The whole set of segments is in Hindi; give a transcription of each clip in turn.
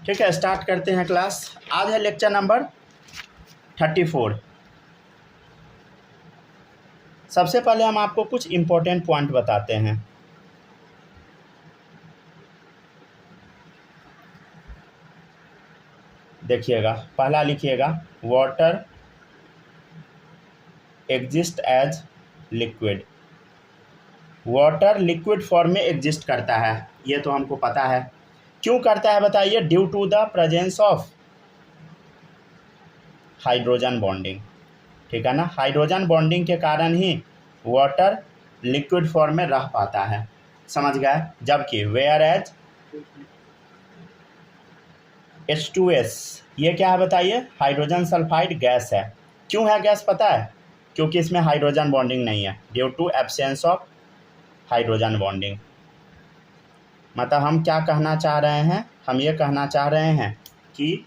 ठीक है, स्टार्ट करते हैं क्लास। आज है लेक्चर नंबर 34। सबसे पहले हम आपको कुछ इम्पोर्टेंट पॉइंट बताते हैं। देखिएगा, पहला लिखिएगा, water exist as liquid. Water liquid form में एग्जिस्ट करता है, ये तो हमको पता है। क्यों करता है बताइए? Due to the presence of hydrogen bonding. ठीक है ना, हाइड्रोजन बॉन्डिंग के कारण ही वाटर लिक्विड फॉर्म में रह पाता है, समझ गए। जबकि वेयर एज H2S, ये क्या है बताइए? हाइड्रोजन सल्फाइड गैस है। क्यों है गैस पता है? क्योंकि इसमें हाइड्रोजन बॉन्डिंग नहीं है, due to absence of hydrogen bonding. मतलब हम क्या कहना चाह रहे हैं? हम ये कहना चाह रहे हैं कि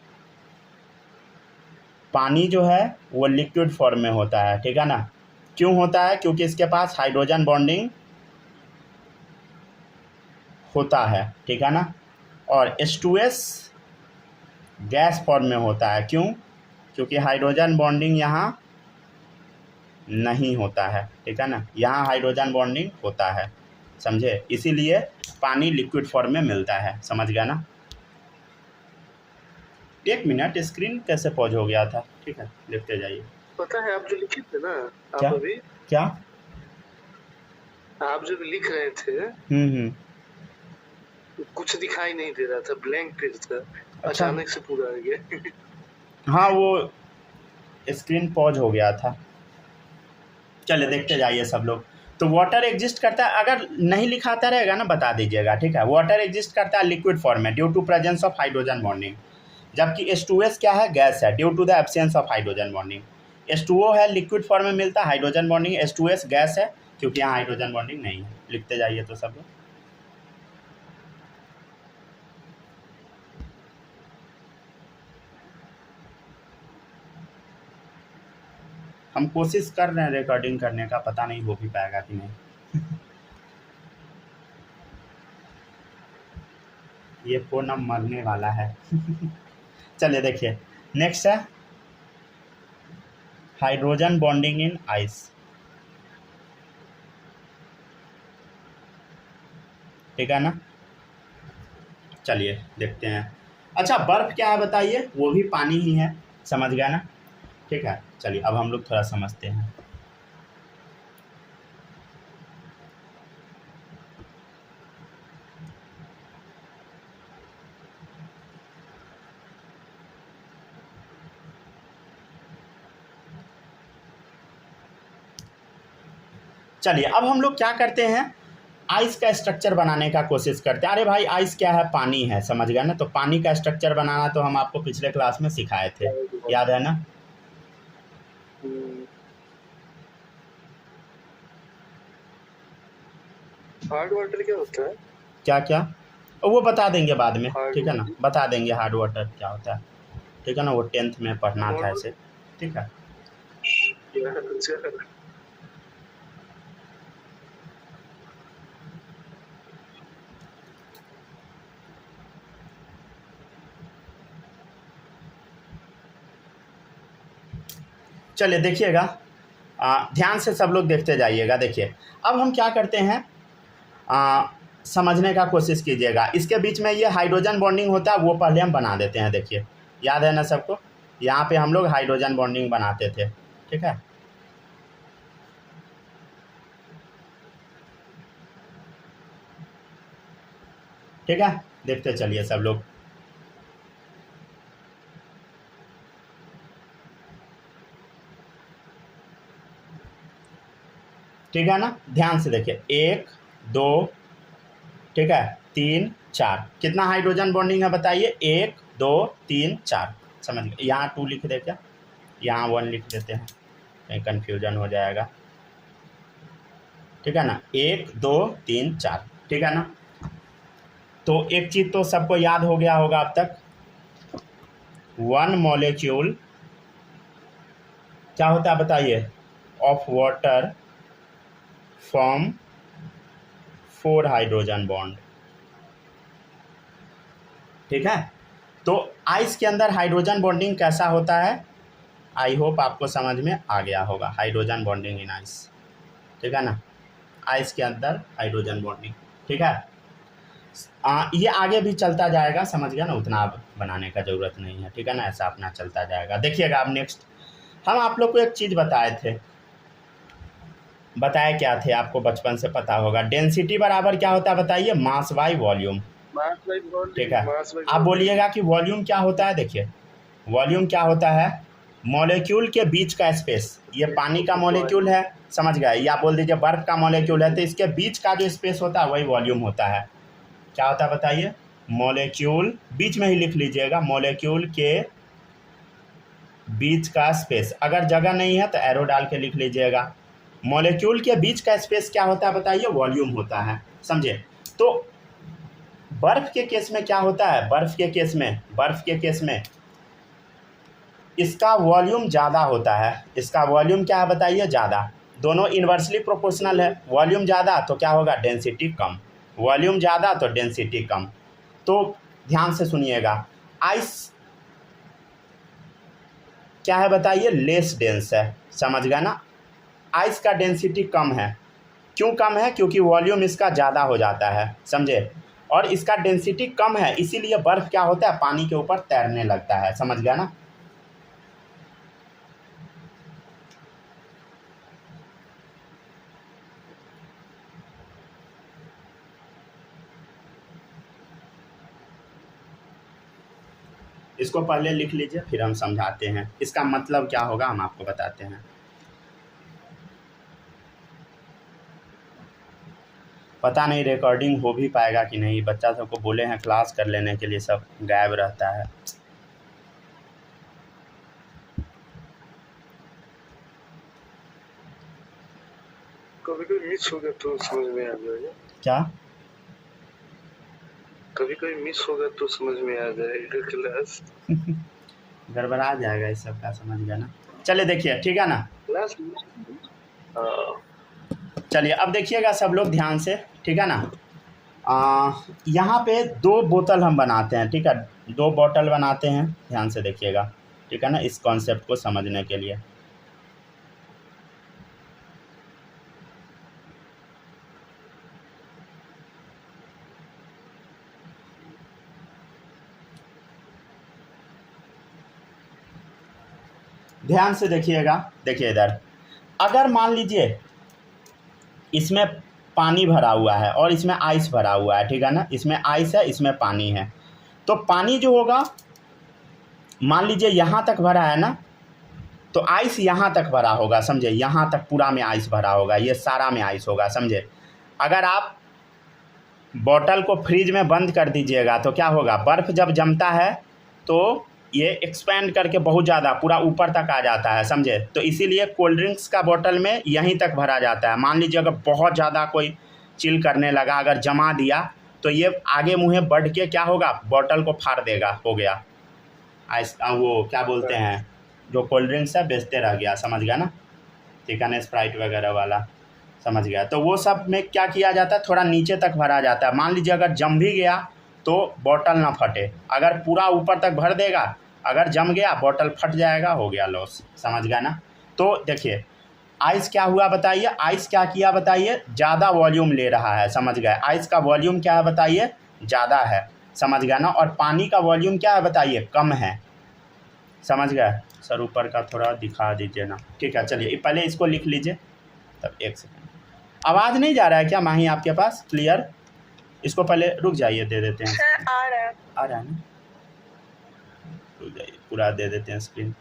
पानी जो है वो लिक्विड फॉर्म में होता है, ठीक है ना। क्यों होता है? क्योंकि इसके पास हाइड्रोजन बॉन्डिंग होता है, ठीक है ना। और H2S गैस फॉर्म में होता है। क्यों? क्योंकि हाइड्रोजन बॉन्डिंग यहाँ नहीं होता है, ठीक है ना। यहाँ हाइड्रोजन बॉन्डिंग होता है, समझे। इसीलिए पानी लिक्विड फॉर्म में मिलता है, समझ गया ना। एक मिनट, स्क्रीन कैसे पॉज हो गया था? ठीक है, लिखते जाइए। पता है आप जो लिखे थे ना, क्या आप अभी क्या आप जब लिख रहे थे कुछ दिखाई नहीं दे रहा था, ब्लैंक पेज था। अच्छा, अचानक से पूरा आ गया। हाँ वो स्क्रीन पॉज हो गया था। चलिए देखते जाइए सब लोग। तो वाटर एग्जिस्ट करता है, अगर नहीं लिखाता रहेगा ना बता दीजिएगा, ठीक है। वाटर एग्जिस्ट करता है लिक्विड फॉर्म में due to presence of hydrogen bonding. जबकि H2S क्या है? गैस है, due to the absence of hydrogen bonding. H2O है, लिक्विड फॉर्म में मिलता है, हाइड्रोजन बॉन्डिंग। H2S गैस है, क्योंकि यहाँ हाइड्रोजन बॉन्डिंग नहीं है। लिखते जाइए तो सब लोग। हम कोशिश कर रहे हैं रिकॉर्डिंग करने का, पता नहीं हो भी पाएगा कि नहीं। ये फोन अब मरने वाला है। चलिए देखिए, नेक्स्ट है हाइड्रोजन बॉन्डिंग इन आइस, ठीक है ना। चलिए देखते हैं। अच्छा, बर्फ क्या है बताइए? वो भी पानी ही है, समझ गया ना। ठीक है, चलिए अब हम लोग थोड़ा समझते हैं। चलिए अब हम लोग क्या करते हैं, आइस का स्ट्रक्चर बनाने का कोशिश करते हैं। अरे भाई, आइस क्या है? पानी है, समझ गया ना। तो पानी का स्ट्रक्चर बनाना तो हम आपको पिछले क्लास में सिखाए थे, याद है ना। हार्ड वाटर क्या होता है? क्या क्या वो बता देंगे बाद में, हार्ड ठीक है ना। वाटर बता देंगे हार्ड वाटर क्या होता है, ठीक है ना। वो 10th में पढ़ना था नॉर्मल ऐसे, ठीक है। चलिए देखिएगा, ध्यान से सब लोग देखते जाइएगा। देखिए अब हम क्या करते हैं, समझने का कोशिश कीजिएगा। इसके बीच में ये हाइड्रोजन बॉन्डिंग होता है, वो पहले हम बना देते हैं। देखिए, याद है ना सबको, यहाँ पे हम लोग हाइड्रोजन बॉन्डिंग बनाते थे, ठीक है। ठीक है, देखते चलिए सब लोग। ठीक है ना, ध्यान से देखिए, 1 2, ठीक है, 3 4। कितना हाइड्रोजन बॉन्डिंग है बताइए? 1 2 3 4, समझ गए। यहाँ 2 लिख दे क्या? यहाँ 1 लिख देते हैं, कहीं कन्फ्यूजन हो जाएगा, ठीक है ना। 1 2 3 4, ठीक है ना। तो एक चीज़ तो सबको याद हो गया होगा अब तक, 1 मॉलिक्यूल क्या होता है बताइए? Of water form 4 hydrogen bond, ठीक है। तो आइस के अंदर हाइड्रोजन बॉन्डिंग कैसा होता है, आई होप आपको समझ में आ गया होगा। हाइड्रोजन बॉन्डिंग इन आइस, ठीक है ना, आइस के अंदर हाइड्रोजन बॉन्डिंग, ठीक है। ये आगे भी चलता जाएगा, समझ गया ना, उतना अब बनाने का ज़रूरत नहीं है, ठीक है ना, ऐसा अपना चलता जाएगा। देखिएगा अब नेक्स्ट हम आप लोग को एक चीज़ बताए थे, बताए क्या थे, आपको बचपन से पता होगा। डेंसिटी बराबर क्या होता है बताइए, मास बाई वॉल्यूम, ठीक है। आप बोलिएगा कि वॉल्यूम क्या होता है। देखिए वॉल्यूम क्या होता है, मॉलिक्यूल के बीच का स्पेस। ये पानी का मॉलिक्यूल है, समझ गए, या बोल दीजिए बर्फ का मॉलिक्यूल है, तो इसके बीच का जो स्पेस होता है वही वॉल्यूम होता है। क्या होता है बताइए, मॉलिक्यूल, बीच में ही लिख लीजिएगा, मॉलिक्यूल के बीच का स्पेस। अगर जगह नहीं है तो एरो डाल के लिख लीजिएगा। मॉलिक्यूल के बीच का स्पेस क्या होता है बताइए, वॉल्यूम होता है, समझे। तो बर्फ के केस में क्या होता है, बर्फ के केस में इसका वॉल्यूम ज़्यादा होता है। इसका वॉल्यूम क्या है बताइए, ज़्यादा। दोनों इन्वर्सली प्रोपोर्शनल है, वॉल्यूम ज़्यादा तो क्या होगा, डेंसिटी कम, वॉल्यूम ज़्यादा तो डेंसिटी कम। तो ध्यान से सुनिएगा, आइस क्या है बताइए, लेस डेंस है, समझ गया ना। आइस का डेंसिटी कम है, क्यों कम है, क्योंकि वॉल्यूम इसका ज़्यादा हो जाता है, समझे, और इसका डेंसिटी कम है, इसीलिए बर्फ़ क्या होता है, पानी के ऊपर तैरने लगता है, समझ गया ना। इसको पहले लिख लीजिए, फिर हम समझाते हैं इसका मतलब क्या होगा, हम आपको बताते हैं। पता नहीं रिकॉर्डिंग हो भी पाएगा कि नहीं, बच्चा सबको बोले हैं क्लास कर लेने के लिए, सब गायब रहता है। कभी कोई मिस होगा तो समझ में आ जाएगा। क्या, कभी कोई मिस होगा तो समझ में आ जाएगा क्लास। गड़बड़ा जाएगा इस सब का, समझ गया ना। चलिए देखिए, ठीक है ना, क्लास चलिए अब देखिएगा सब लोग ध्यान से, ठीक है ना। यहाँ पे 2 बोतल हम बनाते हैं, ठीक है, 2 बॉटल बनाते हैं, ध्यान से देखिएगा, ठीक है ना, इस कॉन्सेप्ट को समझने के लिए। ध्यान से देखिएगा, देखिए इधर, अगर मान लीजिए इसमें पानी भरा हुआ है और इसमें आइस भरा हुआ है, ठीक है ना, इसमें आइस है, इसमें पानी है, तो पानी जो होगा, मान लीजिए यहाँ तक भरा है ना, तो आइस यहाँ तक भरा होगा, समझे, यहाँ तक पूरा में आइस भरा होगा, ये सारा में आइस होगा, समझे। अगर आप बॉटल को फ्रिज में बंद कर दीजिएगा तो क्या होगा, बर्फ़ जब जमता है तो ये एक्सपेंड करके बहुत ज़्यादा पूरा ऊपर तक आ जाता है, समझे। तो इसीलिए कोल्ड ड्रिंक्स का बॉटल में यहीं तक भरा जाता है। मान लीजिए अगर बहुत ज़्यादा कोई चिल करने लगा, अगर जमा दिया, तो ये आगे मुँहे बढ़ के क्या होगा, बॉटल को फाड़ देगा, हो गया आइस, वो क्या बोलते हैं, जो कोल्ड ड्रिंक्स है बेचते रह गया, समझ गया ना, ठीक है ना, स्प्राइट वगैरह वाला, समझ गया। तो वो सब में क्या किया जाता है, थोड़ा नीचे तक भरा जाता है। मान लीजिए अगर जम भी गया तो बॉटल ना फटे, अगर पूरा ऊपर तक भर देगा, अगर जम गया बॉटल फट जाएगा, हो गया लॉस, समझ गया ना। तो देखिए आइस क्या हुआ बताइए, आइस क्या किया बताइए, ज़्यादा वॉल्यूम ले रहा है, समझ गए। आइस का वॉल्यूम क्या है बताइए, ज़्यादा है, समझ गया ना। और पानी का वॉल्यूम क्या है बताइए, कम है, समझ गए। सर ऊपर का थोड़ा दिखा दीजिए ना, ठीक है। चलिए पहले इसको लिख लीजिए, तब एक सेकंड। आवाज़ नहीं जा रहा है क्या माही आपके पास क्लियर? इसको पहले रुक जाइए, दे देते हैं। आ रहा है ना, रुक जाइए, पूरा दे देते हैं स्क्रीन,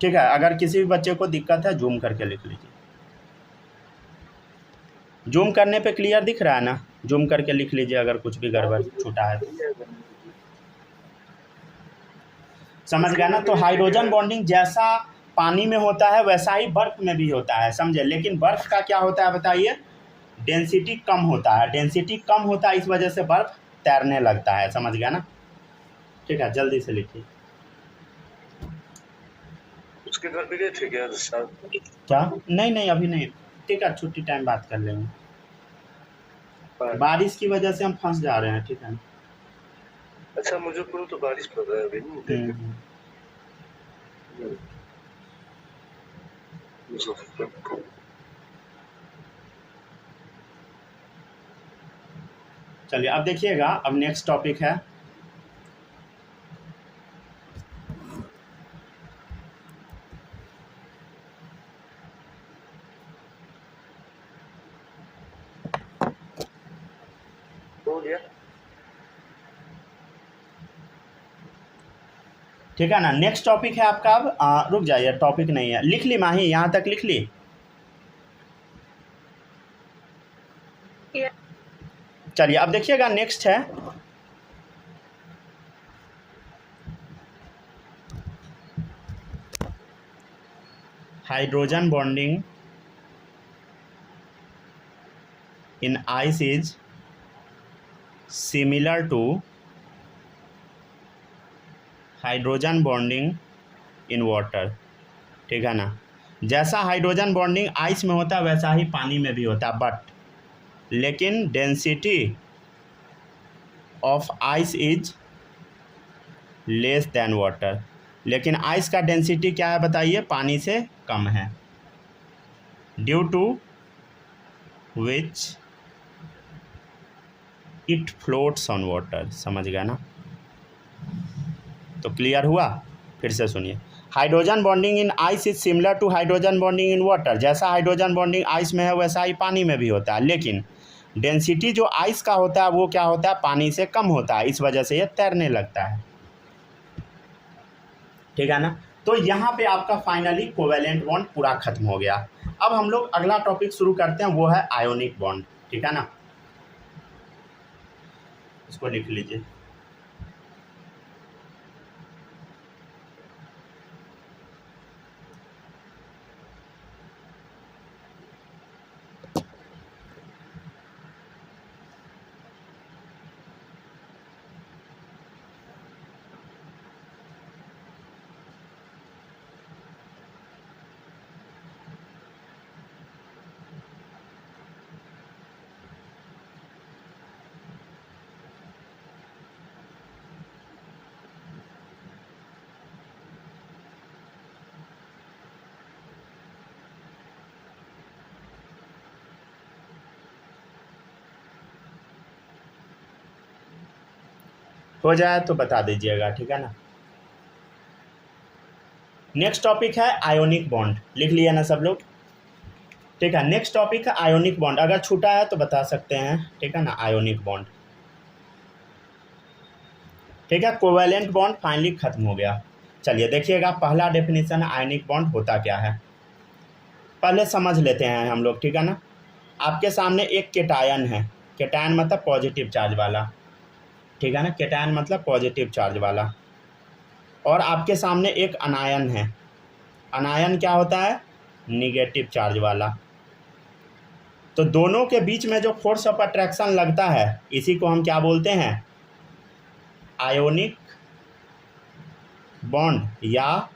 ठीक है। अगर किसी भी बच्चे को दिक्कत है जूम करके लिख लीजिए। जूम करने पे क्लियर दिख रहा है ना, जूम करके लिख लीजिए अगर कुछ भी गड़बड़ छूटा है तो। समझ गया ना। तो हाइड्रोजन बॉन्डिंग जैसा पानी में होता है वैसा ही बर्फ़ में भी होता है, समझे। लेकिन बर्फ़ का क्या होता है बताइए, डेंसिटी कम होता है, डेंसिटी कम होता है, इस वजह से बर्फ़ तैरने लगता है, समझ गया ना, ठीक है। जल्दी से लिखिए। उसके घर पे गए थे क्या साहब? क्या, नहीं अभी नहीं, ठीक है, छुट्टी टाइम बात कर लेंगे। बारिश की वजह से हम फंस जा रहे हैं, ठीक है। अच्छा मुजफ्फरपुर में तो बारिश पड़ रहा है अभी नहीं? मुजफ्फरपुर चलिए अब देखिएगा, अब नेक्स्ट टॉपिक है हो गया। ठीक है ना। नेक्स्ट टॉपिक है आपका, अब रुक जाइए, टॉपिक नहीं है, लिख ली माही, यहाँ तक लिख ली। चलिए अब देखिएगा, नेक्स्ट है hydrogen bonding in ice is similar to hydrogen bonding in water. ठीक है ना। जैसा हाइड्रोजन बॉन्डिंग आइस में होता है वैसा ही पानी में भी होता है, बट लेकिन density of ice is less than water. लेकिन आइस का डेंसिटी क्या है बताइए, पानी से कम है। Due to which it floats on water. समझ गया ना। तो क्लियर हुआ, फिर से सुनिए। Hydrogen bonding in ice is similar to hydrogen bonding in water. जैसा हाइड्रोजन बॉन्डिंग आइस में है वैसा ही पानी में भी होता है, लेकिन डेंसिटी जो आइस का होता है वो क्या होता है, पानी से कम होता है, इस वजह से ये तैरने लगता है। ठीक है ना। तो यहाँ पे आपका फाइनली कोवेलेंट बॉन्ड पूरा खत्म हो गया। अब हम लोग अगला टॉपिक शुरू करते हैं, वो है आयोनिक बॉन्ड। ठीक है ना, इसको लिख लीजिए। हो जाए तो बता दीजिएगा। ठीक है ना। नेक्स्ट टॉपिक है आयोनिक बॉन्ड। लिख लिया ना सब लोग। ठीक है, नेक्स्ट टॉपिक है आयोनिक बॉन्ड। अगर छूटा है तो बता सकते हैं। ठीक है ना, आयोनिक बॉन्ड। ठीक है, कोवेलेंट बॉन्ड फाइनली खत्म हो गया। चलिए देखिएगा, पहला डेफिनेशन आयोनिक बॉन्ड होता क्या है, पहले समझ लेते हैं हम लोग। ठीक है ना। आपके सामने एक केटायन है, केटायन मतलब पॉजिटिव चार्ज वाला। ठीक है ना, केटायन मतलब पॉजिटिव चार्ज वाला। और आपके सामने एक अनायन है, अनायन क्या होता है, निगेटिव चार्ज वाला। तो दोनों के बीच में जो फोर्स ऑफ अट्रैक्शन लगता है इसी को हम क्या बोलते हैं, आयोनिक बॉन्ड या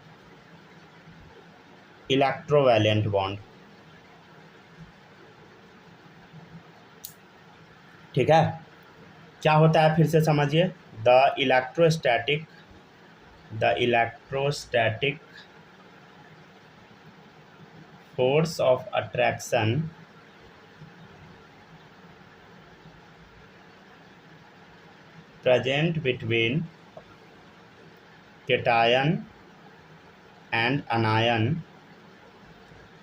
इलेक्ट्रोवैलेंट बॉन्ड। ठीक है, क्या होता है फिर से समझिए। The electrostatic force of attraction present between cation and anion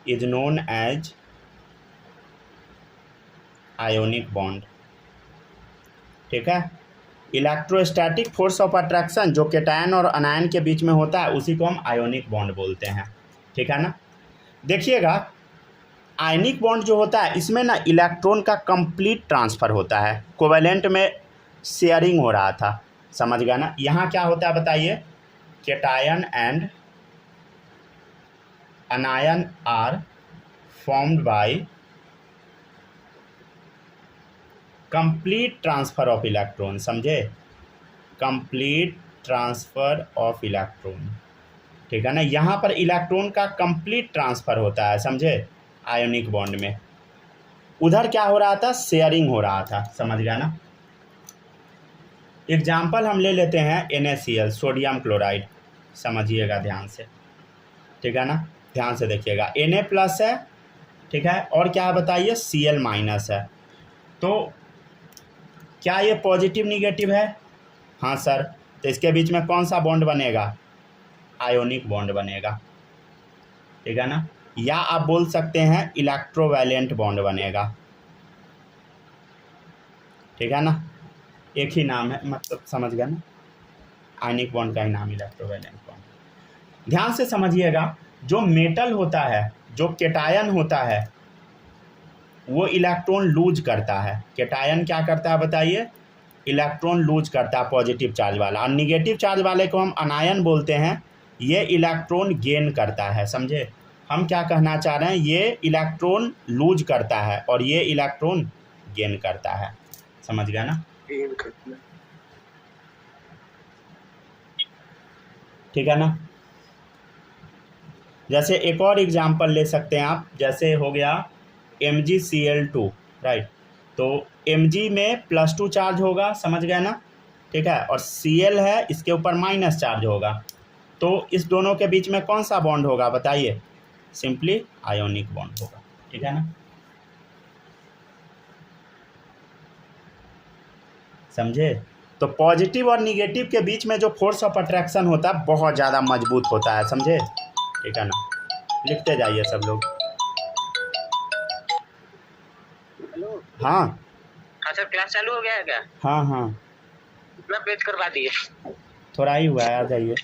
is known as ionic bond। ठीक है, इलेक्ट्रोस्टैटिक फोर्स ऑफ अट्रैक्शन जो केटायन और अनायन के बीच में होता है उसी को हम आयोनिक बॉन्ड बोलते हैं। ठीक है ना। देखिएगा, आयनिक बॉन्ड जो होता है इसमें ना इलेक्ट्रॉन का कंप्लीट ट्रांसफ़र होता है। कोवेलेंट में शेयरिंग हो रहा था, समझ गया ना। यहाँ क्या होता है बताइए, cation and anion are formed by complete transfer of electron. समझे, कंप्लीट ट्रांसफ़र ऑफ इलेक्ट्रॉन। ठीक है ना, यहाँ पर इलेक्ट्रॉन का कंप्लीट ट्रांसफ़र होता है, समझे, आयोनिक बॉन्ड में। उधर क्या हो रहा था, शेयरिंग हो रहा था, समझ गया ना। एग्जाम्पल हम ले लेते हैं NaCl, सोडियम क्लोराइड। समझिएगा ध्यान से, ठीक है ना, ध्यान से देखिएगा। Na+ है, ठीक है, और क्या है बताइए, Cl- है। तो क्या ये पॉजिटिव निगेटिव है? हाँ सर। तो इसके बीच में कौन सा बॉन्ड बनेगा? आयोनिक बॉन्ड बनेगा, ठीक है ना, या आप बोल सकते हैं इलेक्ट्रोवैलेंट बॉन्ड बनेगा, ठीक है ना, एक ही नाम है, मतलब समझ गए ना, आयनिक बॉन्ड का ही नाम इलेक्ट्रोवैलेंट बॉन्ड। ध्यान से समझिएगा, जो मेटल होता है, जो केटायन होता है, वो इलेक्ट्रॉन लूज करता है। केटायन क्या करता है बताइए? इलेक्ट्रॉन लूज करता है पॉजिटिव चार्ज वाला, और निगेटिव चार्ज वाले को हम अनायन बोलते हैं। ये इलेक्ट्रॉन गेन करता है, समझे? हम क्या कहना चाह रहे हैं, ये इलेक्ट्रॉन लूज करता है और ये इलेक्ट्रॉन गेन करता है, समझ गया ना? ठीक है ना। जैसे एक और एग्जांपल ले सकते हैं आप, जैसे हो गया MgCl2, राइट। तो Mg में +2 चार्ज होगा, समझ गए ना, ठीक है, और Cl है, इसके ऊपर माइनस चार्ज होगा। तो इस दोनों के बीच में कौन सा बॉन्ड होगा बताइए? सिंपली आयोनिक बॉन्ड होगा, ठीक है ना, समझे? तो पॉजिटिव और निगेटिव के बीच में जो फोर्स ऑफ अट्रैक्शन होता है बहुत ज़्यादा मजबूत होता है, समझे? ठीक है ना, लिखते जाइए सब लोग। हेलो। हाँ हाँ सर, क्लास चालू हो गया है क्या? हाँ हाँ, कितना पेज करवा दिए? थोड़ा ही हुआ है, आ जाइए।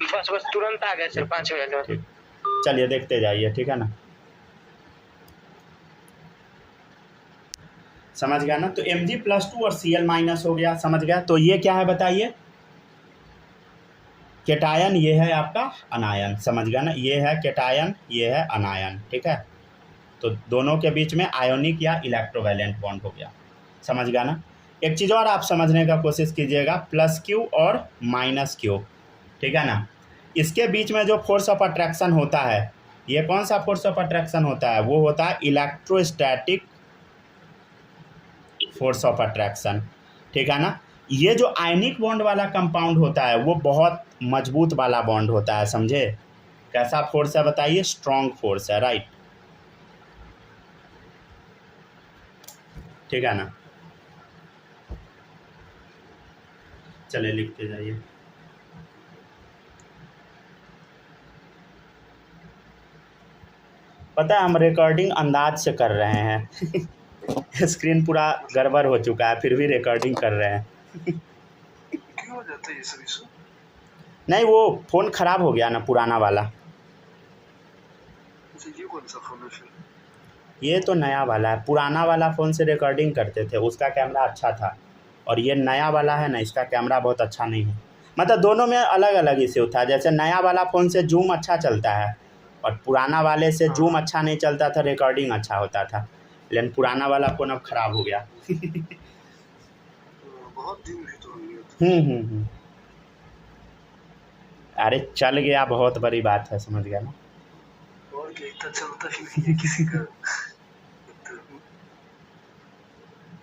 बस तुरंत आ गए सर, 5 मिनट में। ठीक, चलिए देखते जाइए, ठीक है ना, समझ गया ना। तो Mg+2 और Cl- हो गया, समझ गया। तो ये क्या है बताइए? केटायन, ये है आपका अनायन, समझ गया ना, ये है केटायन, ये है अनायन, ठीक है। तो दोनों के बीच में आयोनिक या इलेक्ट्रोवैलेंट बॉन्ड हो गया, समझ गया ना। एक चीज़ और आप समझने का कोशिश कीजिएगा, +Q और -Q, ठीक है ना, इसके बीच में जो फोर्स ऑफ अट्रैक्शन होता है, ये कौन सा फोर्स ऑफ अट्रैक्शन होता है? वो होता है इलेक्ट्रोस्टैटिक फोर्स ऑफ अट्रैक्शन, ठीक है ना। ये जो आयनिक बॉन्ड वाला कंपाउंड होता है वो बहुत मजबूत वाला बॉन्ड होता है, समझे? कैसा फोर्स है बताइए? स्ट्रॉन्ग फोर्स है, राइट, ठीक है ना। चलिए लिखते जाइए। पता है हम रिकॉर्डिंग अंदाज से कर रहे हैं स्क्रीन पूरा गड़बड़ हो चुका है, फिर भी रिकॉर्डिंग कर रहे हैं क्यों हो जाता है ये सब इशू? नहीं, वो फ़ोन ख़राब हो गया ना, पुराना वाला। अच्छा, ये कौन सा फोन है फिर? ये तो नया वाला है, पुराना वाला फ़ोन से रिकॉर्डिंग करते थे, उसका कैमरा अच्छा था, और ये नया वाला है ना, इसका कैमरा बहुत अच्छा नहीं है। मतलब दोनों में अलग अलग इश्यू था। जैसे नया वाला फ़ोन से जूम अच्छा चलता है, और पुराना वाले से जूम अच्छा नहीं चलता था, रिकॉर्डिंग अच्छा होता था। लेकिन पुराना वाला फ़ोन अब ख़राब हो गया बहुत दिन भी तो हो गया। अरे चल गया, बहुत बड़ी बात है, समझ गया ना। और क्या, इतना चलता ही नहीं है किसी का।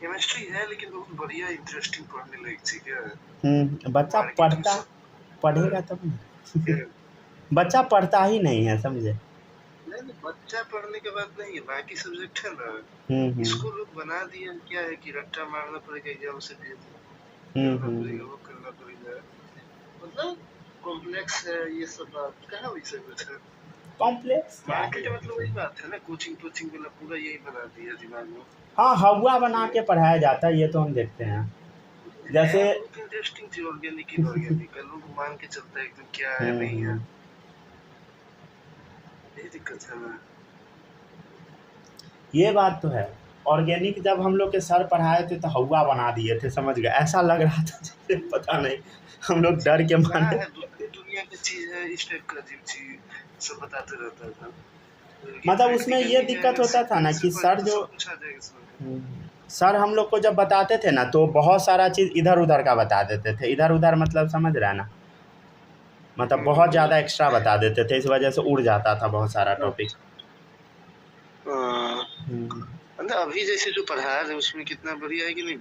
केमिस्ट्री है लेकिन बहुत बढ़िया इंटरेस्टिंग पढ़ने लायक चीज है। बच्चा पढ़ेगा तब ना बच्चा पढ़ता ही नहीं है, समझे? नहीं, बच्चा पढ़ने के बाद नहीं है, बाकी सब्जेक्ट है ना, इसको लोग बना दिया क्या है कि रट्टा मारना पड़ेगा, एग्जाम से भी वो करना पड़ेगा, मतलब कॉम्प्लेक्स है ये सब बात। कहाँ वैसे कुछ है कॉम्प्लेक्स मार्केट, मतलब वही बात है ना, कोचिंग वाला पूरा यही बना दिया दिमाग में। हाँ, हवा बना के पढ़ाया जाता है, ये तो हम देखते हैं। जैसे इंटरेस्टिंग चीज ऑर्गेनिक इनऑर्गेनिक लोग मान के चलता है एकदम क्या है नहीं है, यही दिक्कत है ना। ये बात तो है। ऑर्गेनिक जब हम लोग के सर पढ़ाए थे तो हवा बना दिए थे, समझ गए? ऐसा लग रहा था जैसे पता नहीं, हम लोग डर के मारे। दुनिया की चीज है, इस टाइप का अजीब चीज सब बताते रहता था। मतलब उसमें ये दिक्कत होता था ना कि सर जो सर हम लोग को जब बताते थे ना, तो बहुत सारा चीज़ इधर उधर का बता देते थे। इधर उधर मतलब समझ रहा है ना, मतलब बहुत ज़्यादा एक्स्ट्रा बता देते थे, इस वजह से उड़ जाता था बहुत सारा टॉपिक। अभी जैसे जो पढ़ा रहे उसमें कितना बढ़िया है कि नहीं,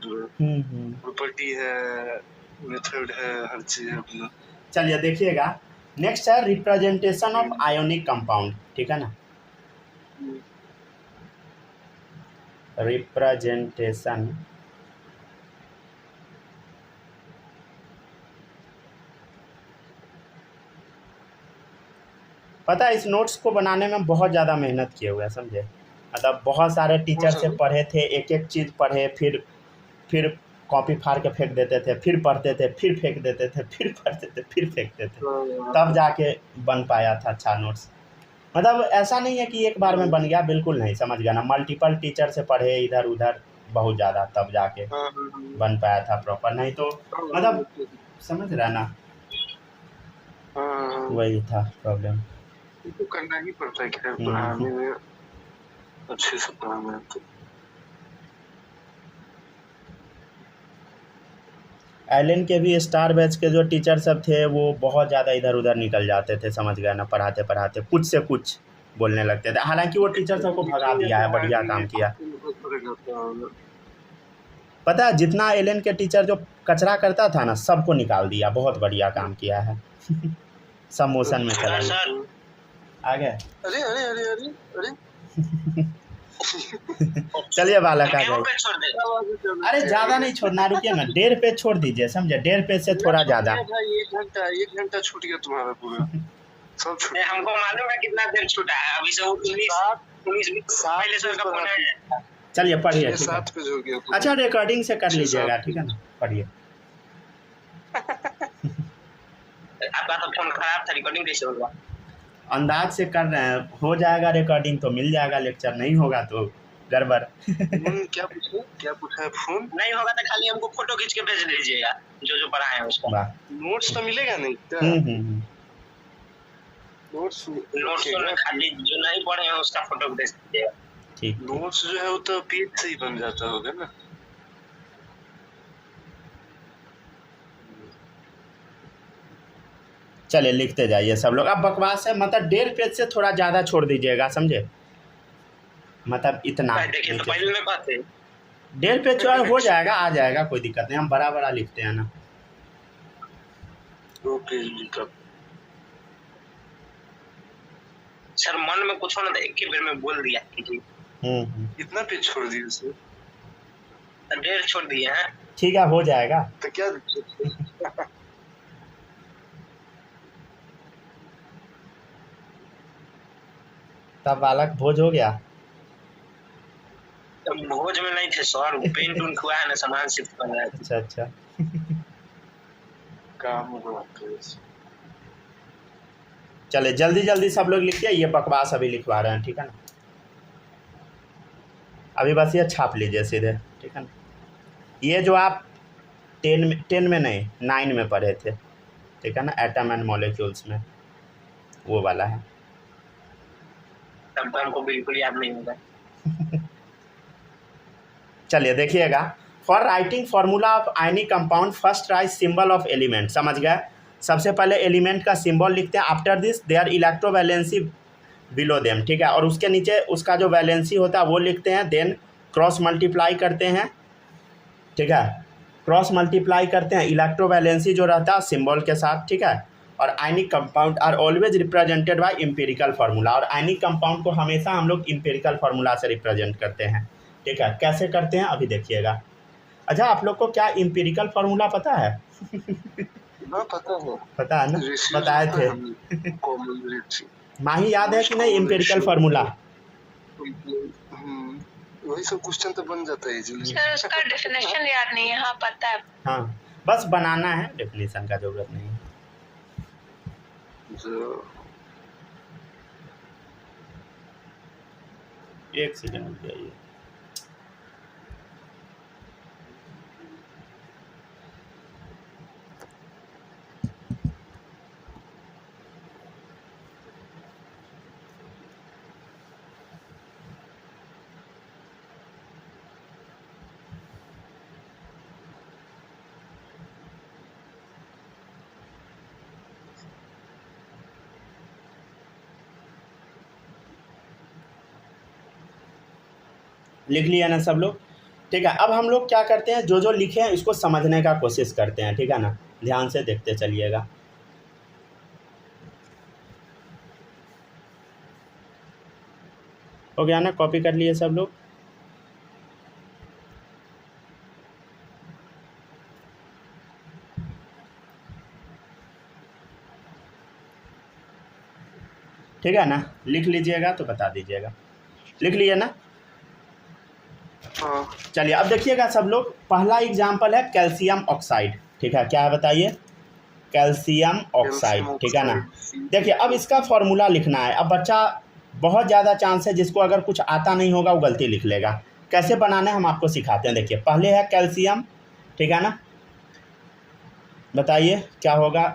प्रॉपर्टी है, मेथड है, हर चीज है अपना। चलिए देखिएगा, नेक्स्ट है रिप्रेजेंटेशन ऑफ आयोनिक कंपाउंड, ठीक है ना। रिप्रेजेंटेशन पता है, इस नोट्स को बनाने में बहुत ज़्यादा मेहनत किए हुए हैं, समझे। मतलब बहुत सारे टीचर से पढ़े थे, एक एक चीज़ पढ़े, फिर कॉपी फाड़ के फेंक देते थे, फिर पढ़ते थे, फिर फेंक देते थे, फिर पढ़ते थे, फिर फेंकते थे, तब जाके बन पाया था अच्छा नोट्स। मतलब ऐसा नहीं है कि एक बार में बन गया, बिल्कुल नहीं, समझ गया ना। मल्टीपल टीचर से पढ़े इधर उधर बहुत ज़्यादा, तब जाके बन पाया था प्रॉपर, नहीं तो मतलब समझ रहा ना, वही था प्रॉब्लम। तो करना ही पड़ता है, खैर पढ़ाने में अच्छे से पढ़ाना है तो। एलन के भी स्टार बैच के जो टीचर सब थे वो बहुत ज़्यादा इधर उधर निकल जाते थे, समझ गया ना। पढ़ाते पढ़ाते कुछ से कुछ बोलने लगते थे, हालांकि वो टीचर सबको भगा दिया है, बढ़िया काम किया। पता है, जितना एलन के टीचर जो कचरा करता था ना, सबको निकाल दिया, बहुत बढ़िया काम किया है। सब मोशन में चला आ गए। अरे अरे अरे अरे अरे चलिए बालक आ गए। अरे ज़्यादा नहीं छोड़ना, रुकिए ना, 1.5 पेज छोड़ दीजिए, समझे। 1.5 पेज से थोड़ा ज़्यादा। 1 घंटा छूट गया तुम्हारा पूरा। सब छूट। हमको मालूम है कितना देर छूटा है अभी से। 19-20 पहले से का फोन है। चलिए पढ़िए, 7 पेज हो गया। अच्छा रिकॉर्डिंग से कर लीजिएगा, ठीक है ना, पढ़िए। आपका तो फोन खराब था, रिकॉर्डिंग कैसे होगा? अंदाज से कर रहे हैं, हो जाएगा रिकॉर्डिंग तो मिल जाएगा लेक्चर, नहीं होगा तो गड़बड़। क्या पूछा है फोन? नहीं होगा तो खाली हमको फोटो खींच के भेज दीजिएगा, जो जो पढ़ा है उसका। नोट्स तो मिलेगा नहीं क्या? नोट्स तो खाली जो नहीं पढ़े हैं उसका फोटो भेज दीजिएगा। ठीक। नोट्स जो है वो तो पेज से ही बन जाता होगा ना। चलिए लिखते जाइए सब लोग। अब बकवास है, मतलब 1.5 पेज से थोड़ा ज़्यादा छोड़ दीजिएगा, समझे। मतलब इतना देखिए तो पहले में बात है 1.5 पेज जो हो जाएगा, आ जाएगा, कोई दिक्कत नहीं, हम बड़ा बड़ा लिखते हैं ना। ओके सर, मन में कुछ होना था, एक ही बार में बोल दिया कीजिए। कितना पेज छोड़ दिए उसने? 1.5 छोड़ दिए हैं। ठीक है, हो जाएगा। तो क्या तब बालक भोज हो गया। तो भोज में नहीं थे सर, पेंट उन हुआ है ना, सामान शिफ्ट कर रहा है। अच्छा काम हुआ। चले जल्दी जल्दी सब लोग लिखिए, ये बकवास अभी लिखवा रहे हैं, ठीक है ना। अभी बस ये छाप लीजिए सीधे, ठीक है ना। ये जो आप 10 में नहीं 9 में पढ़े थे, ठीक है ना, एटम एंड मॉलिक्यूल्स में, वो वाला है। तब तो हमको बिल्कुल याद नहीं होगा। चलिए देखिएगा, for writing formula of ionic compound first write symbol of element, समझ गए। सबसे पहले एलिमेंट का सिंबल लिखते हैं, after this their electrovalency below them, ठीक है। और उसके नीचे उसका जो वैलेंसी होता है वो लिखते हैं, देन क्रॉस मल्टीप्लाई करते हैं, ठीक है। क्रॉस मल्टीप्लाई करते हैं, इलेक्ट्रोवैलेंसी जो रहता है सिंबल के साथ, ठीक है। और ionic compound are always represented by empirical formula, और आयनिक कंपाउंड को हमेशा हम लोग एम्पिरिकल फार्मूला से रिप्रेजेंट करते हैं, ठीक है। कैसे करते हैं अभी देखिएगा। अच्छा, आप लोग को क्या एम्पिरिकल फार्मूला पता है? पता है ना, बताए थे। माही याद है कि नहीं एम्पिरिकल फार्मूला? वही सब क्वेश्चन तो बन जाता है इजीली। सर उसका डेफिनेशन याद नहीं है। हाँ पता है। हाँ, बस बनाना है, डेफिनेशन का जरूरत नहीं है। एक सेकंड रुक जाइए। लिख लिया ना सब लोग। ठीक है। अब हम लोग क्या करते हैं, जो जो लिखे हैं इसको समझने का कोशिश करते हैं, ठीक है ना। ध्यान से देखते चलिएगा। हो गया ना, कॉपी कर लिए सब लोग। ठीक है ना, लिख लीजिएगा तो बता दीजिएगा। लिख लिए ना? हाँ। चलिए अब देखिएगा सब लोग, पहला एग्जाम्पल है कैल्शियम ऑक्साइड। ठीक है, क्या है बताइए? कैल्शियम ऑक्साइड, ठीक है ना। देखिए अब इसका फॉर्मूला लिखना है। अब बच्चा बहुत ज़्यादा चांस है जिसको अगर कुछ आता नहीं होगा वो गलती लिख लेगा। कैसे बनाना है हम आपको सिखाते हैं। देखिए पहले है कैल्शियम, ठीक है ना। बताइए क्या होगा,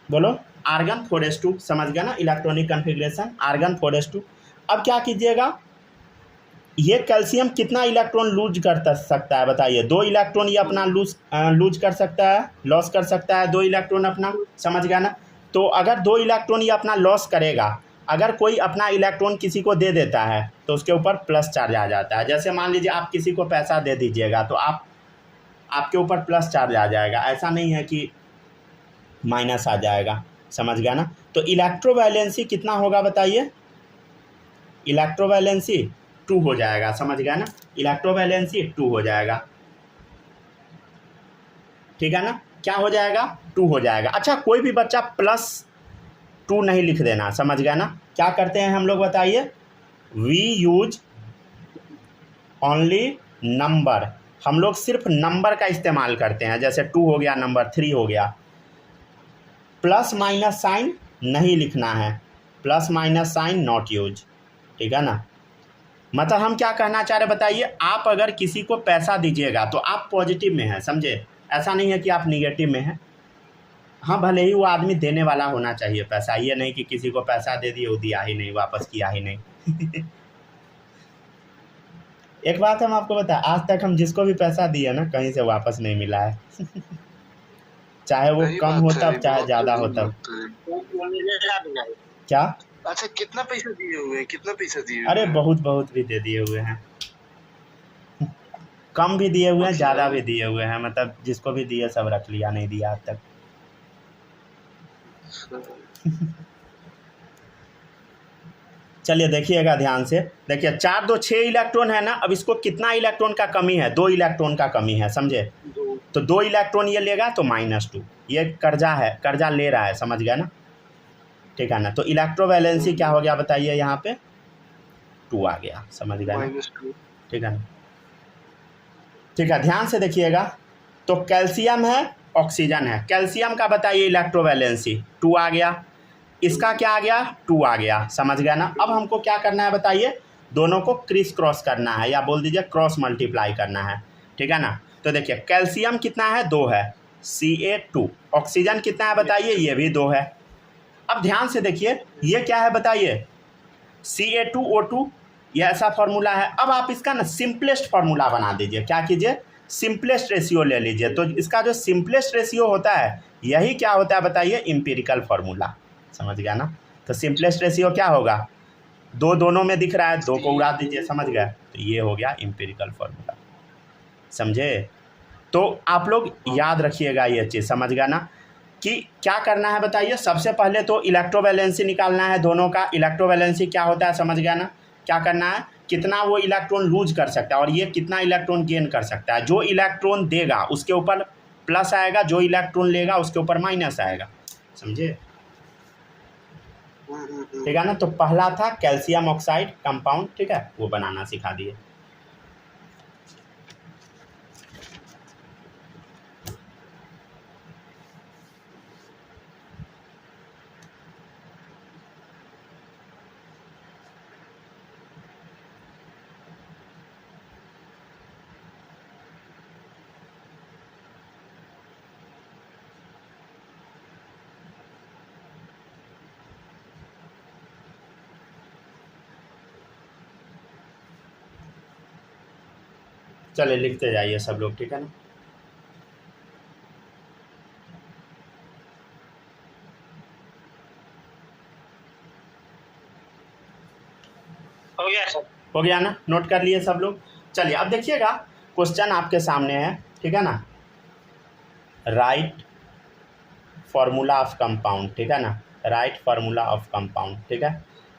बोलो। आर्गन 4s2, समझ गया ना, इलेक्ट्रॉनिक कन्फिग्रेशन आर्गन 4s2। अब क्या कीजिएगा, ये कैल्शियम कितना इलेक्ट्रॉन लूज कर सकता है बताइए? 2 इलेक्ट्रॉन ये अपना लूज कर सकता है, लॉस कर सकता है 2 इलेक्ट्रॉन अपना, समझ गया ना। तो अगर 2 इलेक्ट्रॉन ये अपना लॉस करेगा, अगर कोई अपना इलेक्ट्रॉन किसी को दे देता है तो उसके ऊपर प्लस चार्ज आ जाता है। जैसे मान लीजिए आप किसी को पैसा दे दीजिएगा तो आपके ऊपर प्लस चार्ज आ जाएगा, ऐसा नहीं है कि माइनस आ जाएगा, समझ गया ना। तो इलेक्ट्रोवैलेंसी कितना होगा बताइए? इलेक्ट्रोवैलेंसी 2 हो जाएगा, समझ गया ना। इलेक्ट्रोवैलेंसी 2 हो जाएगा, ठीक है ना। क्या हो जाएगा? 2 हो जाएगा। अच्छा कोई भी बच्चा +2 नहीं लिख देना, समझ गया ना। क्या करते हैं हम लोग बताइए? वी यूज ओनली नंबर, हम लोग सिर्फ नंबर का इस्तेमाल करते हैं। जैसे 2 हो गया, नंबर 3 हो गया। प्लस माइनस साइन नहीं लिखना है, plus minus sign not use, ठीक है ना। मतलब हम क्या कहना चाह रहे बताइए? आप अगर किसी को पैसा दीजिएगा तो आप पॉजिटिव में हैं, समझे। ऐसा नहीं है कि आप निगेटिव में हैं। हाँ भले ही वो आदमी देने वाला होना चाहिए पैसा, ये नहीं कि किसी को पैसा दे दिए वो दिया ही नहीं, वापस किया ही नहीं। एक बात हम आपको बताएं, आज तक हम जिसको भी पैसा दिए ना कहीं से वापस नहीं मिला है। चाहे वो कम होता चाहे ज़्यादा होता। क्या? अच्छा कितना पैसा दिए हुए हैं, कितना पैसा दिए हुए अरे हैं? बहुत भी दे दिए हुए हैं, कम भी दिए हुए हैं, ज़्यादा भी दिए हुए हैं। मतलब जिसको भी दिए सब रख लिया, नहीं दिया आज तक। चलिए देखिएगा ध्यान से। देखिए 4 2 6 इलेक्ट्रॉन है ना। अब इसको कितना इलेक्ट्रॉन का कमी है? 2 इलेक्ट्रॉन का कमी है, समझे। तो 2 इलेक्ट्रॉन ये लेगा तो -2, ये कर्जा है, कर्जा ले रहा है, समझ गया ना, ठीक है ना। तो इलेक्ट्रोवैलेंसी क्या हो गया बताइए? यहाँ पे 2 आ गया, समझ गया ना, ठीक है ना। ठीक है, ध्यान से देखिएगा। तो कैल्शियम है, ऑक्सीजन है। कैल्शियम का बताइए इलेक्ट्रोवैलेंसी 2 आ गया, इसका क्या आ गया? 2 आ गया, समझ गया ना। अब हमको क्या करना है बताइए? दोनों को क्रिस क्रॉस करना है, या बोल दीजिए क्रॉस मल्टीप्लाई करना है, ठीक है ना। तो देखिए कैल्शियम कितना है? 2 है, Ca2। ऑक्सीजन कितना है बताइए? ये भी 2 है। अब ध्यान से देखिए, ये क्या है बताइए? Ca2O2, ये ऐसा फॉर्मूला है। अब आप इसका ना सिंपलेस्ट फार्मूला बना दीजिए। क्या कीजिए? सिंपलेस्ट रेशियो ले लीजिए। तो इसका जो सिंपलेस्ट रेशियो होता है यही क्या होता है बताइए? एम्पिरिकल फार्मूला, समझ गया ना। तो सिंपलेस्ट रेशियो क्या होगा? 2 दोनों में दिख रहा है, 2 को उड़ा दीजिए, समझ गए। तो ये हो गया एम्पिरिकल फार्मूला, समझे। तो आप लोग याद रखिएगा ये चीज़, समझ गया ना, कि क्या करना है बताइए? सबसे पहले तो इलेक्ट्रोवैलेंसी निकालना है दोनों का। इलेक्ट्रोवैलेंसी क्या होता है समझ गया ना। क्या करना है? कितना वो इलेक्ट्रॉन लूज कर सकता है और ये कितना इलेक्ट्रॉन गेन कर सकता है। जो इलेक्ट्रॉन देगा उसके ऊपर प्लस आएगा, जो इलेक्ट्रॉन लेगा उसके ऊपर माइनस आएगा, समझे, ठीक है ना। तो पहला था कैल्शियम ऑक्साइड कंपाउंड, ठीक है, वो बनाना सिखा दिए। चलिए लिखते जाइए सब लोग, ठीक है ना। हो गया सर? हो गया ना, नोट कर लिए सब लोग। चलिए अब देखिएगा, क्वेश्चन आपके सामने है, ठीक है ना। राइट फार्मूला ऑफ कंपाउंड, ठीक है ना, राइट फार्मूला ऑफ कंपाउंड, ठीक है।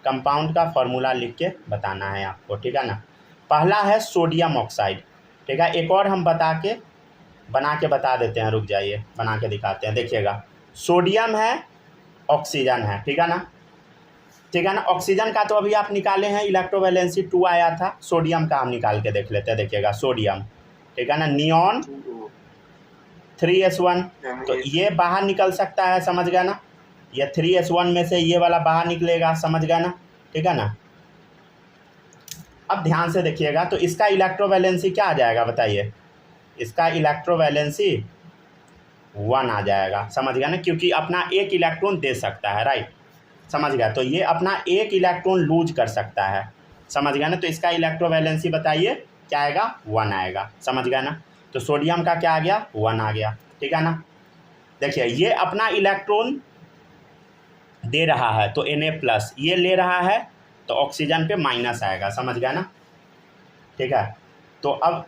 कंपाउंड का फार्मूला लिख के बताना है आपको, ठीक है ना। पहला है सोडियम ऑक्साइड, ठीक है। एक और हम बना के बता देते हैं, रुक जाइए बना के दिखाते हैं। देखिएगा, सोडियम है, ऑक्सीजन है, ठीक है ना, ठीक है ना। ऑक्सीजन का तो अभी आप निकाले हैं, इलेक्ट्रोवैलेंसी 2 आया था। सोडियम का हम निकाल के देख लेते हैं। देखिएगा सोडियम, ठीक है ना, नियॉन 3s1, तो ये बाहर निकल सकता है, समझ गया ना। ये 3s1 में से ये वाला बाहर निकलेगा, समझ गया ना, ठीक है ना। अब ध्यान से देखिएगा, तो इसका इलेक्ट्रोवैलेंसी क्या आ जाएगा बताइए, इसका इलेक्ट्रोवैलेंसी 1 आ जाएगा, समझ गया ना, क्योंकि अपना एक इलेक्ट्रॉन दे सकता है, राइट, समझ गया। तो ये अपना एक इलेक्ट्रॉन लूज कर सकता है, समझ गया ना। तो इसका इलेक्ट्रोवैलेंसी बताइए क्या आएगा, 1 आएगा, समझ गया ना। तो सोडियम का क्या आ गया, 1 आ गया, ठीक है ना। देखिए ये अपना इलेक्ट्रॉन दे रहा है तो Na+, ये ले रहा है तो ऑक्सीजन पे माइनस आएगा, समझ गया ना, ठीक है। तो अब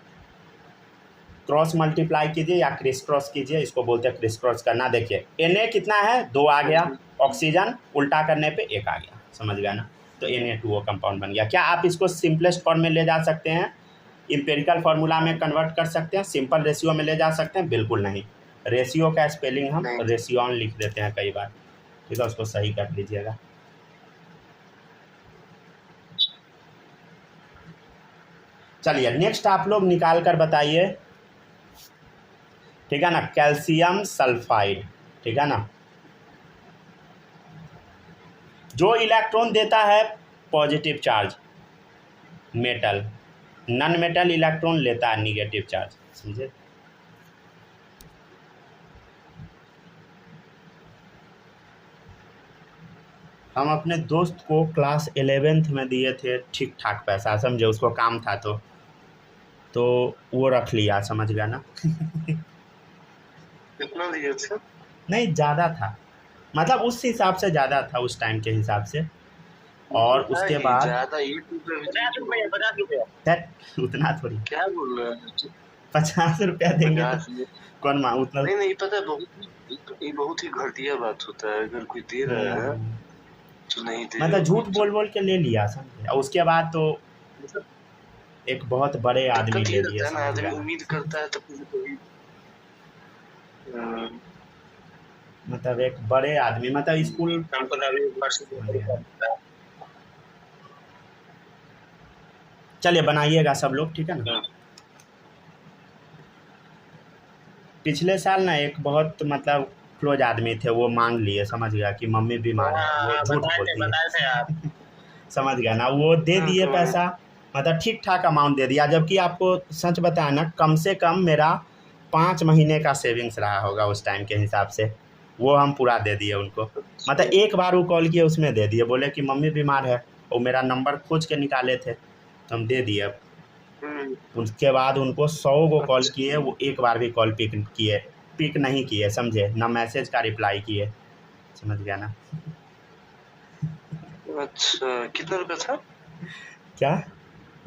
क्रॉस मल्टीप्लाई कीजिए या क्रिस क्रॉस कीजिए, इसको बोलते हैं क्रिस क्रॉस करना। देखिए Na कितना है, 2 आ गया, ऑक्सीजन उल्टा करने पे 1 आ गया, समझ गया ना। तो Na2O कंपाउंड बन गया। क्या आप इसको सिंपलेस्ट फॉर्म में ले जा सकते हैं, इम्पेरिकल फार्मूला में कन्वर्ट कर सकते हैं, सिंपल रेशियो में ले जा सकते हैं? बिल्कुल नहीं। रेशियो का स्पेलिंग हम रेशियोन लिख देते हैं कई बार, ठीक है, उसको सही कर लीजिएगा। चलिए नेक्स्ट आप लोग निकाल कर बताइए, ठीक है ना, कैल्शियम सल्फाइड, ठीक है ना, जो इलेक्ट्रॉन देता है positive charge metal, non metal electron लेता है निगेटिव चार्ज, समझे। हम अपने दोस्त को क्लास 11th में दिए थे ठीक ठाक पैसा, समझे, उसको काम था तो वो रख लिया, समझ गया ना। कितना दिए थे? नहीं ज़्यादा था, मतलब उस हिसाब से ज़्यादा था उस टाइम के हिसाब से। और उसके बाद ज़्यादा यूट्यूब पे 50 रुपये उतना थोड़ी, क्या बोल रहे हैं, 50 रुपया देंगे तो कौन माँ उतना। नहीं पता, ये बहुत ही घटिया बात होता है। अगर कोई दे रहा है तो नहीं दे, मतलब झूठ बोल के ले लिया, समझे। और उसके बाद तो एक बहुत बड़े आदमी ले लिए, आदमी उम्मीद करता है तो मतलब एक बड़े आदमी, मतलब स्कूल। चलिए बनाइएगा सब लोग, ठीक है ना। पिछले साल ना एक बहुत मतलब क्लोज आदमी थे, वो मांग लिए, समझ गया कि मम्मी बीमार है, वो झूठ बोलती है, समझ गया ना। वो दे दिए पैसा, मतलब ठीक ठाक अमाउंट दे दिया, जबकि आपको सच बताया ना, कम से कम मेरा 5 महीने का सेविंग्स रहा होगा उस टाइम के हिसाब से। वो हम पूरा दे दिए उनको, मतलब एक बार वो कॉल किए उसमें दे दिए, बोले कि मम्मी बीमार है, वो मेरा नंबर खोज के निकाले थे तो हम दे दिए। उसके बाद उनको 100 को कॉल किए, वो एक बार भी कॉल पिक नहीं किए, समझे ना, मैसेज का रिप्लाई किए, समझ गया ना। अच्छा कितना रुपया था, क्या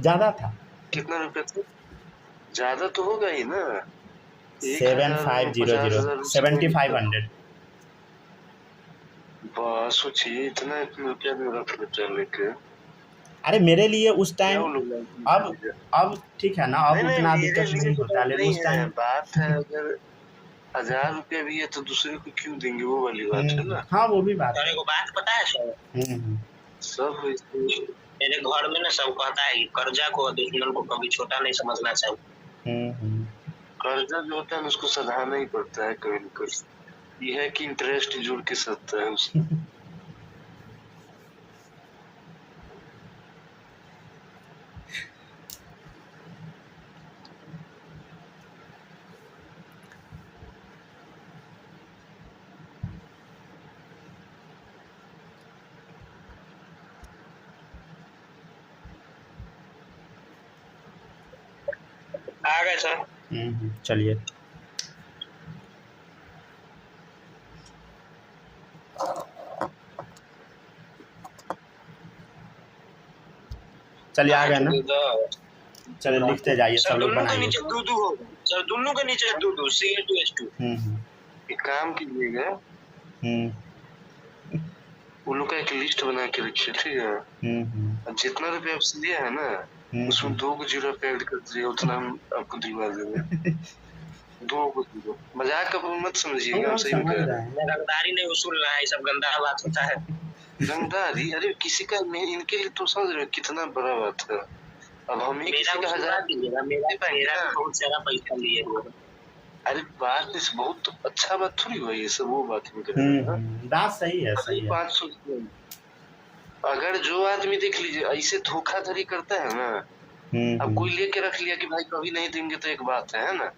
ज़्यादा था, कितना रुपया था, ज़्यादा तो होगा ही ना। 7500 7500। बस सोचिए इतना रुपया में रख लेते लेके। अरे मेरे लिए उस टाइम, अब ठीक है ना, अब उतना दिक्कत नहीं होता, लेकिन उस टाइम बात है अगर 1000 रुपया भी है तो दूसरे को क्यों देंगे, वो वाली बात है ना। हाँ वो भी बात है। को बात पता है सर, सब मेरे घर में ना सब कहता है कर्जा को दुश्मन को कभी छोटा नहीं समझना चाहिए। कर्जा जो होता है उसको सधाना ही पड़ता है कभी न कभी। ये है कि इंटरेस्ट जुड़ के सधता है उसको। आ गए सर। चलिए चलिए आ गए ना। चलिए लिखते जाइए सब सर लोग दोनों के बनाइए। नीचे दूधू होगा, सर दोनों के नीचे दूधू CA2H2। एक काम कीजिएगा, उन लोग का एक लिस्ट बना के रखिए, ठीक है? और जितना रुपया आपसे लिया है ना, उसमें 2 को 0 पे ऐड कर दीजिए, उतना हम आपको दिलवा देंगे। 2 को 0। मजाक का मत समझिएगा, हम सही में कह रहे हैं। रंगदारी नहीं वसूल रहा है, सब गंदा बात होता है। रंगदारी? अरे किसी का नहीं, इनके लिए तो समझ रहे हो कितना बड़ा बात है। अब हम ही मेरा किसी का 1000 दीजिएगा, मेरा बहुत सारा पैसा लिए हुए। अरे बात इस बहुत अच्छा बात थोड़ी हुआ, ये सब वो बात नहीं कर रहे हैं। बात सही है, सही है। 500 अगर जो आदमी देख लीजिए ऐसे धोखाधड़ी करता है ना, अब कोई लेके रख लिया कि भाई कभी नहीं देंगे तो एक बात है ना,